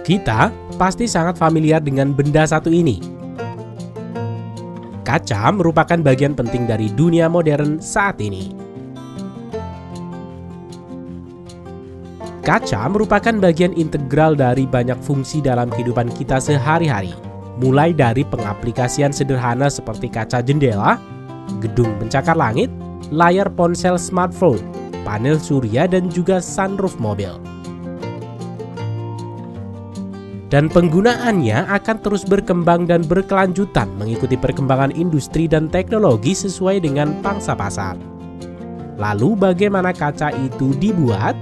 Kita pasti sangat familiar dengan benda satu ini. Kaca merupakan bagian penting dari dunia modern saat ini. Kaca merupakan bagian integral dari banyak fungsi dalam kehidupan kita sehari-hari. Mulai dari pengaplikasian sederhana seperti kaca jendela, gedung pencakar langit, layar ponsel smartphone, panel surya, dan juga sunroof mobil. Dan penggunaannya akan terus berkembang dan berkelanjutan mengikuti perkembangan industri dan teknologi sesuai dengan pangsa pasar. Lalu bagaimana kaca itu dibuat?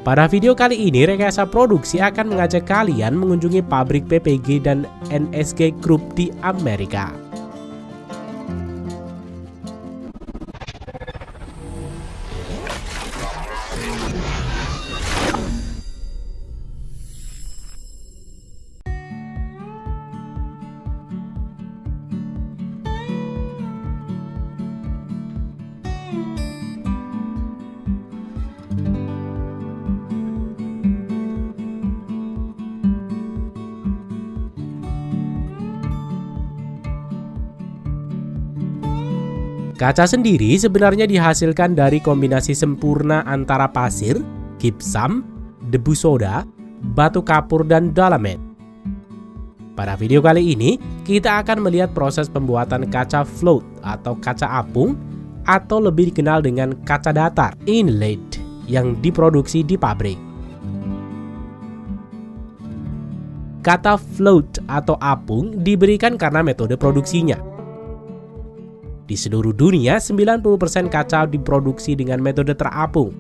Pada video kali ini, Rekayasa Produksi akan mengajak kalian mengunjungi pabrik PPG dan NSG Group di Amerika. Kaca sendiri sebenarnya dihasilkan dari kombinasi sempurna antara pasir, gypsum, debu soda, batu kapur, dan dolomit. Pada video kali ini, kita akan melihat proses pembuatan kaca float atau kaca apung, atau lebih dikenal dengan kaca datar, inlaid, yang diproduksi di pabrik. Kata float atau apung diberikan karena metode produksinya. Di seluruh dunia, 90% kaca diproduksi dengan metode terapung.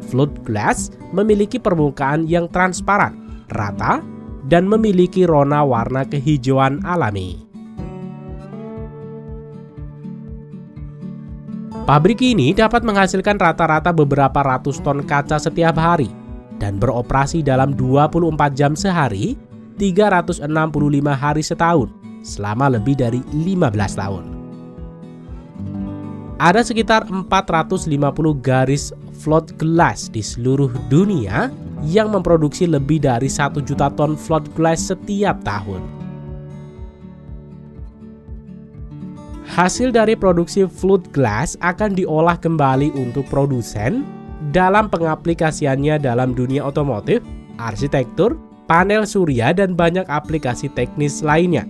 Float glass memiliki permukaan yang transparan, rata, dan memiliki rona warna kehijauan alami. Pabrik ini dapat menghasilkan rata-rata beberapa ratus ton kaca setiap hari dan beroperasi dalam 24 jam sehari, 365 hari setahun, selama lebih dari 15 tahun. Ada sekitar 450 garis float glass di seluruh dunia yang memproduksi lebih dari 1 juta ton float glass setiap tahun. Hasil dari produksi float glass akan diolah kembali untuk produsen dalam pengaplikasiannya dalam dunia otomotif, arsitektur, panel surya, dan banyak aplikasi teknis lainnya.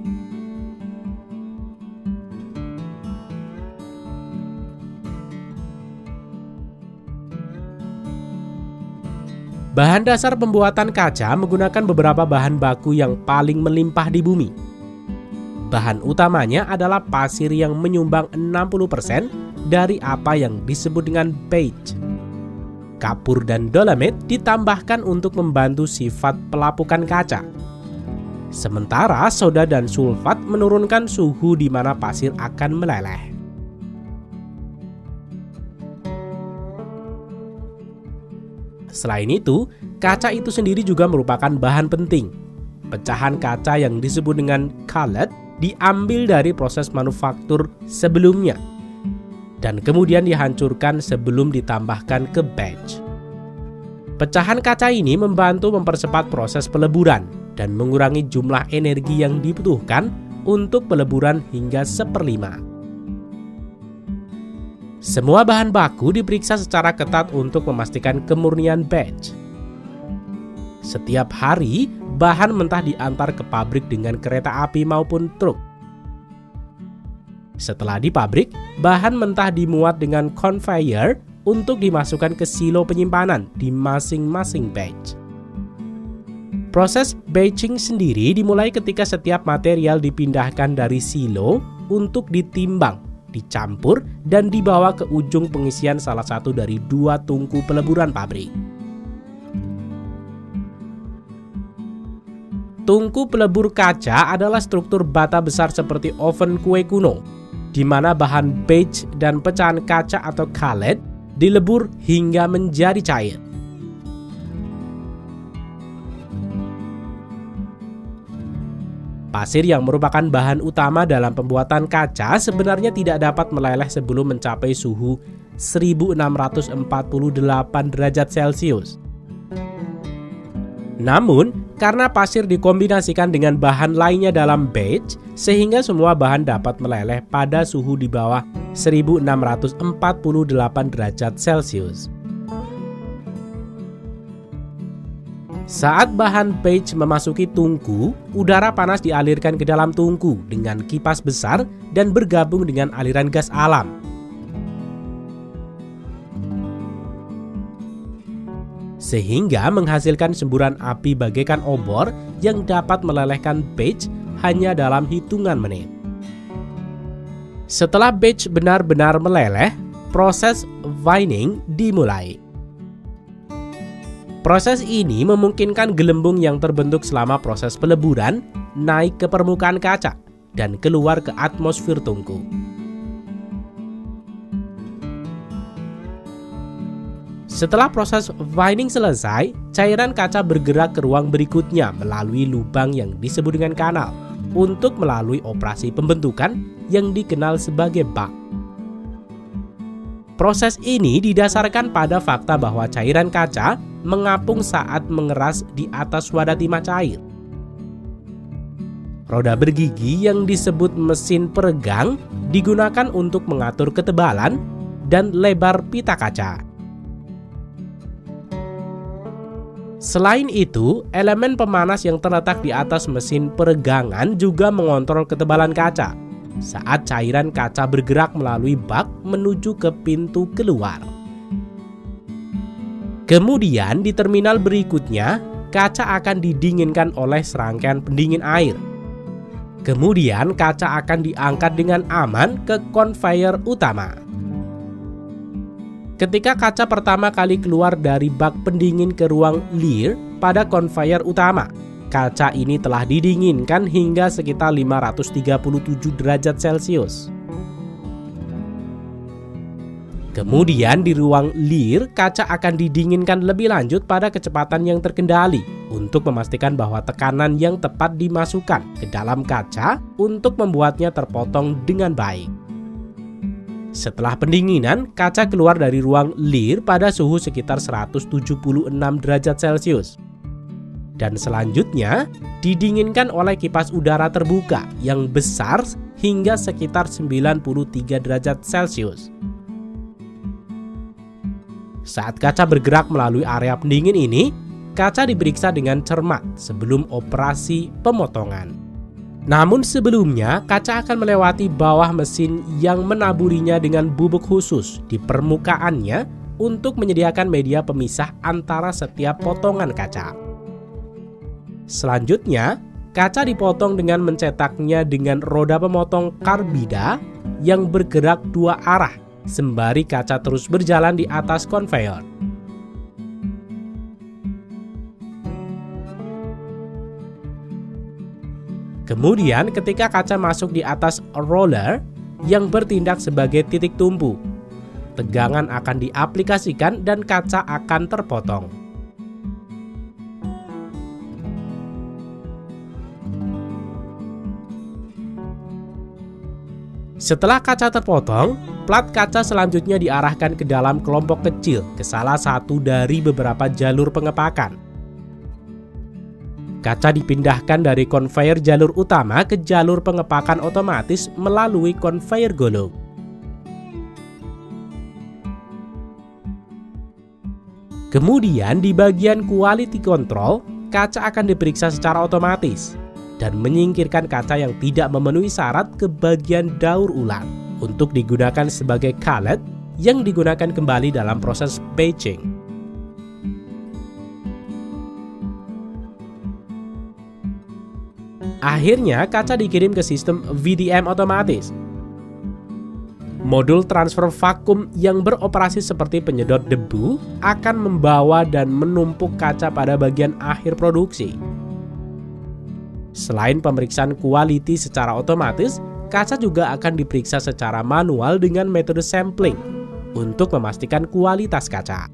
Bahan dasar pembuatan kaca menggunakan beberapa bahan baku yang paling melimpah di bumi. Bahan utamanya adalah pasir yang menyumbang 60% dari apa yang disebut dengan beige. Kapur dan dolomit ditambahkan untuk membantu sifat pelapukan kaca. Sementara soda dan sulfat menurunkan suhu di mana pasir akan meleleh. Selain itu, kaca itu sendiri juga merupakan bahan penting. Pecahan kaca yang disebut dengan cullet diambil dari proses manufaktur sebelumnya dan kemudian dihancurkan sebelum ditambahkan ke batch. Pecahan kaca ini membantu mempercepat proses peleburan dan mengurangi jumlah energi yang dibutuhkan untuk peleburan hingga 1/5. Semua bahan baku diperiksa secara ketat untuk memastikan kemurnian batch. Setiap hari, bahan mentah diantar ke pabrik dengan kereta api maupun truk. Setelah di pabrik, bahan mentah dimuat dengan conveyor untuk dimasukkan ke silo penyimpanan di masing-masing batch. Proses batching sendiri dimulai ketika setiap material dipindahkan dari silo untuk ditimbang, dicampur, dan dibawa ke ujung pengisian salah satu dari 2 tungku peleburan pabrik. Tungku pelebur kaca adalah struktur bata besar seperti oven kue kuno, di mana bahan beige dan pecahan kaca atau cullet dilebur hingga menjadi cair. Pasir yang merupakan bahan utama dalam pembuatan kaca sebenarnya tidak dapat meleleh sebelum mencapai suhu 1648 derajat Celcius Namun, karena pasir dikombinasikan dengan bahan lainnya dalam batch, sehingga semua bahan dapat meleleh pada suhu di bawah 1648 derajat Celcius. Saat bahan batch memasuki tungku, udara panas dialirkan ke dalam tungku dengan kipas besar dan bergabung dengan aliran gas alam. Sehingga menghasilkan semburan api bagaikan obor yang dapat melelehkan batch hanya dalam hitungan menit. Setelah batch benar-benar meleleh, proses vining dimulai. Proses ini memungkinkan gelembung yang terbentuk selama proses peleburan naik ke permukaan kaca dan keluar ke atmosfer tungku. Setelah proses vining selesai, cairan kaca bergerak ke ruang berikutnya melalui lubang yang disebut dengan kanal untuk melalui operasi pembentukan yang dikenal sebagai bak. Proses ini didasarkan pada fakta bahwa cairan kaca mengapung saat mengeras di atas wadah timah cair. Roda bergigi yang disebut mesin peregang digunakan untuk mengatur ketebalan dan lebar pita kaca. Selain itu, elemen pemanas yang terletak di atas mesin peregangan juga mengontrol ketebalan kaca saat cairan kaca bergerak melalui bak menuju ke pintu keluar. Kemudian di terminal berikutnya, kaca akan didinginkan oleh serangkaian pendingin air. Kemudian kaca akan diangkat dengan aman ke konveyor utama. Ketika kaca pertama kali keluar dari bak pendingin ke ruang Leer pada konveyor utama, kaca ini telah didinginkan hingga sekitar 537 derajat Celcius. Kemudian di ruang Leer, kaca akan didinginkan lebih lanjut pada kecepatan yang terkendali untuk memastikan bahwa tekanan yang tepat dimasukkan ke dalam kaca untuk membuatnya terpotong dengan baik. Setelah pendinginan, kaca keluar dari ruang Leer pada suhu sekitar 176 derajat Celcius. Dan selanjutnya, didinginkan oleh kipas udara terbuka yang besar hingga sekitar 93 derajat Celcius. Saat kaca bergerak melalui area pendingin ini, kaca diperiksa dengan cermat sebelum operasi pemotongan. Namun sebelumnya, kaca akan melewati bawah mesin yang menaburinya dengan bubuk khusus di permukaannya untuk menyediakan media pemisah antara setiap potongan kaca. Selanjutnya, kaca dipotong dengan mencetaknya dengan roda pemotong karbida yang bergerak dua arah, sembari kaca terus berjalan di atas konveyor. Kemudian ketika kaca masuk di atas roller yang bertindak sebagai titik tumpu, tegangan akan diaplikasikan dan kaca akan terpotong. Setelah kaca terpotong, plat kaca selanjutnya diarahkan ke dalam kelompok kecil ke salah satu dari beberapa jalur pengepakan. Kaca dipindahkan dari konveyor jalur utama ke jalur pengepakan otomatis melalui konveyor gulung. Kemudian di bagian quality control, kaca akan diperiksa secara otomatis dan menyingkirkan kaca yang tidak memenuhi syarat ke bagian daur ulang untuk digunakan sebagai cullet yang digunakan kembali dalam proses batching. Akhirnya kaca dikirim ke sistem VDM otomatis. Modul transfer vakum yang beroperasi seperti penyedot debu akan membawa dan menumpuk kaca pada bagian akhir produksi. Selain pemeriksaan quality secara otomatis, kaca juga akan diperiksa secara manual dengan metode sampling untuk memastikan kualitas kaca.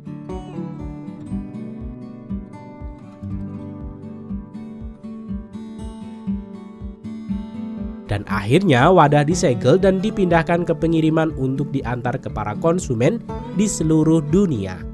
Dan akhirnya wadah disegel dan dipindahkan ke pengiriman untuk diantar ke para konsumen di seluruh dunia.